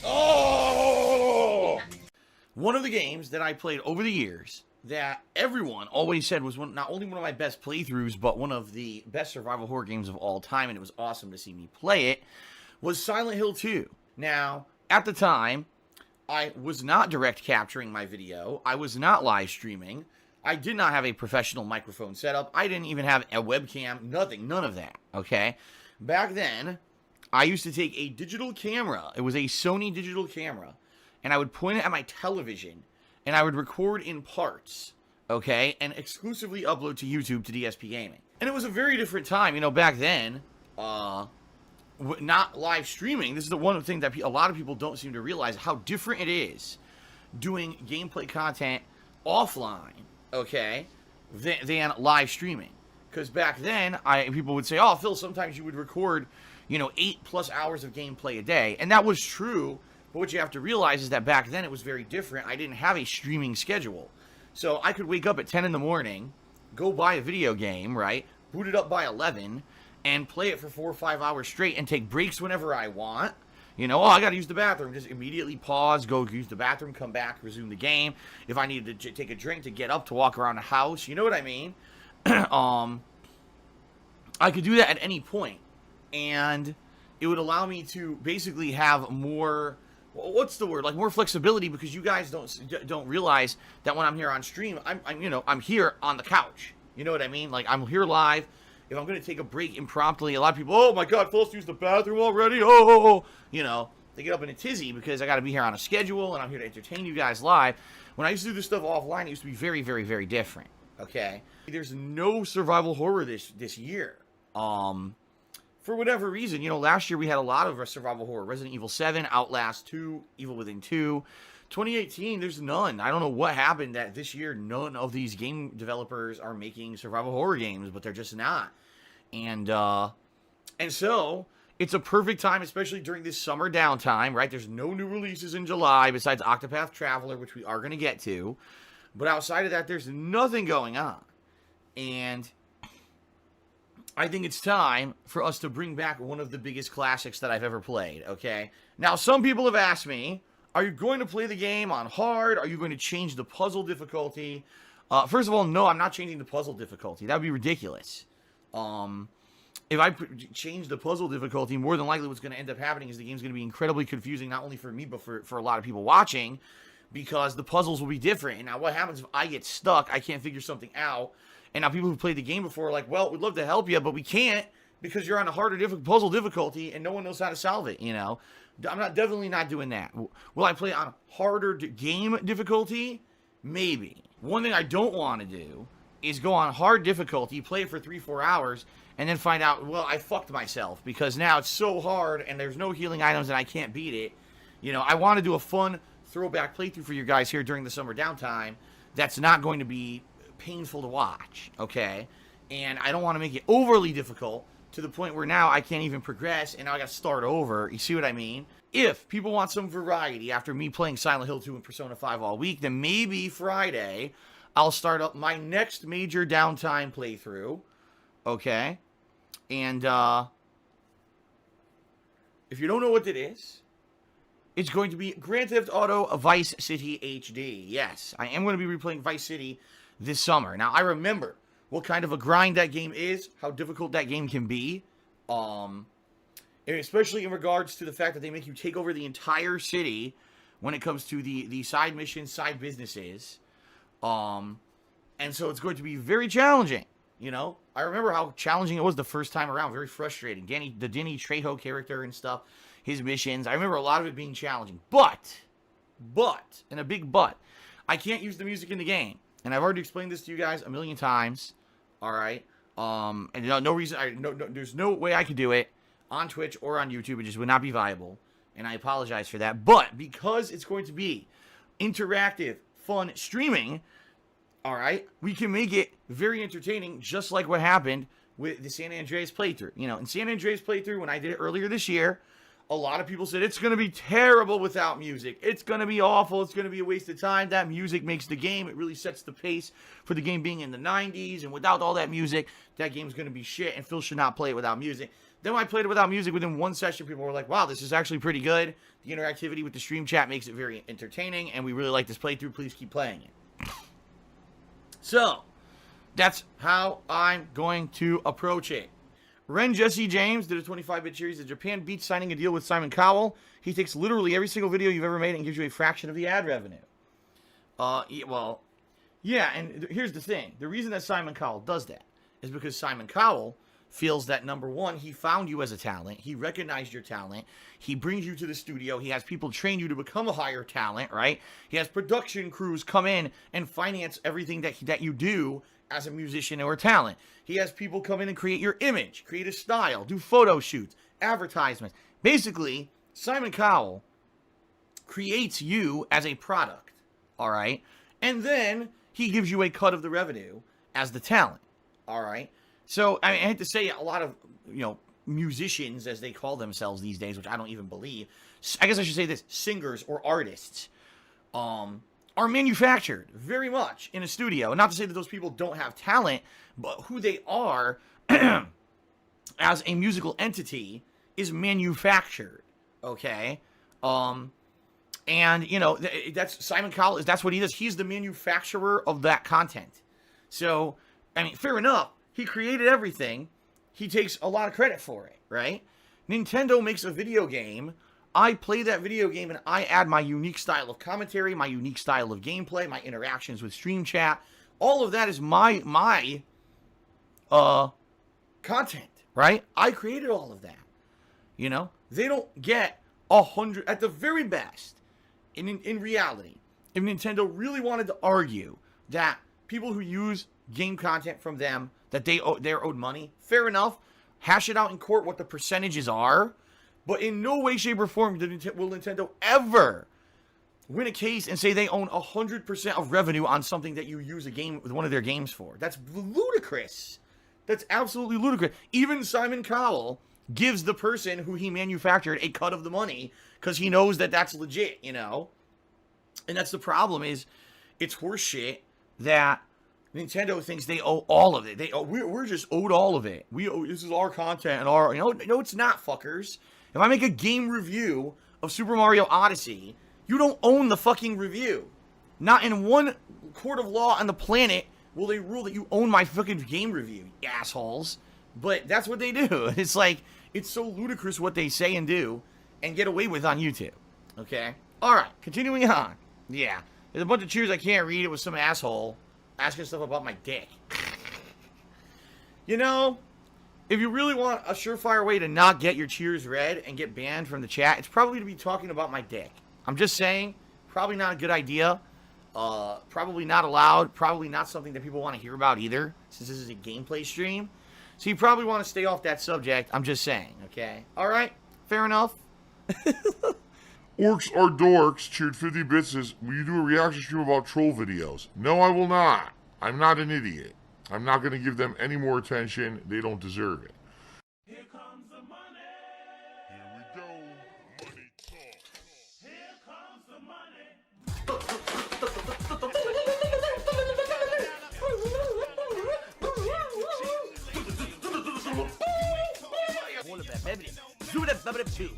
Oh! One of the games that I played over the years that everyone always said was not only one of my best playthroughs, but one of the best survival horror games of all time, and it was awesome to see me play it, was Silent Hill 2. Now, at the time, I was not direct capturing my video. I was not live streaming. I did not have a professional microphone setup. I didn't even have a webcam. Nothing. None of that. Okay? Back then, I used to take a digital camera. It was a Sony digital camera. And I would point it at my television. And I would record in parts. Okay? And exclusively upload to YouTube to DSP Gaming. And it was a very different time. You know, back then, not live streaming. This is the one thing that a lot of people don't seem to realize, how different it is doing gameplay content offline, okay, than live streaming. Because back then, people would say, oh, Phil, sometimes you would record, 8+ hours of gameplay a day. And that was true, but what you have to realize is that back then it was very different. I didn't have a streaming schedule. So I could wake up at 10 in the morning, go buy a video game, right, boot it up by 11, and play it for 4 or 5 hours straight and take breaks whenever I want. I got to use the bathroom. Just immediately pause, go use the bathroom, come back, resume the game. If I needed to take a drink to get up to walk around the house, you know what I mean? I could do that at any point. And it would allow me to basically have more, what's the word? Like more flexibility, because you guys don't realize that when I'm here on stream, I'm here on the couch. You know what I mean? Like I'm here live. If I'm going to take a break impromptu, a lot of people, oh my God, Phil's used the bathroom already. Oh, they get up in a tizzy because I got to be here on a schedule and I'm here to entertain you guys live. When I used to do this stuff offline, it used to be very, very, very different. Okay. There's no survival horror this year. For whatever reason, last year we had a lot of survival horror. Resident Evil 7, Outlast 2, Evil Within 2. 2018, there's none. I don't know what happened that this year none of these game developers are making survival horror games, but they're just not. And so it's a perfect time, especially during this summer downtime, right? There's no new releases in July besides Octopath Traveler, which we are going to get to. But outside of that, there's nothing going on. And I think it's time for us to bring back one of the biggest classics that I've ever played, okay? Now, some people have asked me, are you going to play the game on hard? Are you going to change the puzzle difficulty? First of all, no, I'm not changing the puzzle difficulty. That would be ridiculous. If I change the puzzle difficulty, more than likely what's going to end up happening is the game's going to be incredibly confusing, not only for me, but for a lot of people watching, because the puzzles will be different. And now what happens if I get stuck, I can't figure something out, and now people who played the game before are like, well, we'd love to help you, but we can't because you're on a harder puzzle difficulty and no one knows how to solve it, I'm definitely not doing that. Will I play on harder game difficulty? Maybe. One thing I don't want to do is go on hard difficulty, play it for 3-4 hours, and then find out, well, I fucked myself because now it's so hard and there's no healing items and I can't beat it. I want to do a fun throwback playthrough for you guys here during the summer downtime that's not going to be painful to watch, okay? And I don't want to make it overly difficult to the point where now I can't even progress and now I got to start over. You see what I mean? If people want some variety after me playing Silent Hill 2 and Persona 5 all week, then maybe Friday I'll start up my next major downtime playthrough, okay? And if you don't know what it is, it's going to be Grand Theft Auto Vice City HD. Yes, I am going to be replaying Vice City this summer. Now, I remember what kind of a grind that game is, how difficult that game can be, especially in regards to the fact that they make you take over the entire city when it comes to the side missions, side businesses, and so it's going to be very challenging, I remember how challenging it was the first time around, very frustrating, the Danny Trejo character and stuff, his missions, I remember a lot of it being challenging, but, and a big but, I can't use the music in the game, and I've already explained this to you guys a million times. All right, and no reason, there's no way I could do it on Twitch or on YouTube. It just would not be viable, and I apologize for that. But because it's going to be interactive, fun streaming, all right, we can make it very entertaining, just like what happened with the San Andreas playthrough. In San Andreas playthrough, when I did it earlier this year, a lot of people said it's going to be terrible without music. It's going to be awful. It's going to be a waste of time. That music makes the game. It really sets the pace for the game being in the 90s. And without all that music, that game's going to be shit. And Phil should not play it without music. Then when I played it without music, within one session, people were like, wow, this is actually pretty good. The interactivity with the stream chat makes it very entertaining. And we really like this playthrough. Please keep playing it. So, that's how I'm going to approach it. Ren Jesse James did a 25-bit series of Japan Beach signing a deal with Simon Cowell. He takes literally every single video you've ever made and gives you a fraction of the ad revenue. Yeah, and here's the thing. The reason that Simon Cowell does that is because Simon Cowell feels that, number one, he found you as a talent. He recognized your talent. He brings you to the studio. He has people train you to become a higher talent, right? He has production crews come in and finance everything that you do as a musician or talent. He has people come in and create your image, create a style, do photo shoots, advertisements. Basically, Simon Cowell creates you as a product, all right? And then he gives you a cut of the revenue as the talent, all right? So, I hate to say, a lot of, musicians, as they call themselves these days, which I don't even believe, I guess I should say this, singers or artists, are manufactured very much in a studio. And not to say that those people don't have talent, but who they are as a musical entity is manufactured, okay? And, that's Simon Cowell, that's what he does. He's the manufacturer of that content. So, fair enough. He created everything. He takes a lot of credit for it, right? Nintendo makes a video game. I play that video game and I add my unique style of commentary, my unique style of gameplay, my interactions with stream chat. All of that is my content, right? I created all of that. They don't get 100 at the very best. In reality, if Nintendo really wanted to argue that people who use game content from them, that they're owed money, fair enough. Hash it out in court what the percentages are. But in no way, shape, or form will Nintendo ever win a case and say they own 100% of revenue on something that you use a game with one of their games for. That's ludicrous. That's absolutely ludicrous. Even Simon Cowell gives the person who he manufactured a cut of the money because he knows that that's legit, And that's the problem is it's horseshit that Nintendo thinks they owe all of it. We're just owed all of it. This is our content and our, no, it's not, fuckers. If I make a game review of Super Mario Odyssey, you don't own the fucking review. Not in one court of law on the planet will they rule that you own my fucking game review, you assholes. But that's what they do. It's like, it's so ludicrous what they say and do and get away with on YouTube. Okay? Alright, continuing on. Yeah. There's a bunch of cheers I can't read. It was some asshole asking stuff about my dick. If you really want a surefire way to not get your cheers read and get banned from the chat, it's probably to be talking about my dick. I'm just saying, probably not a good idea. Probably not allowed. Probably not something that people want to hear about either, since this is a gameplay stream. So you probably want to stay off that subject. I'm just saying, okay? Alright, fair enough. Orcs are dorks cheered 50 bits says, will you do a reaction stream about troll videos? No, I will not. I'm not an idiot. I'm not going to give them any more attention. They don't deserve it. Here comes the money. Here we go. Money talk. Here comes the money. All of that, baby. Do that, baby, too.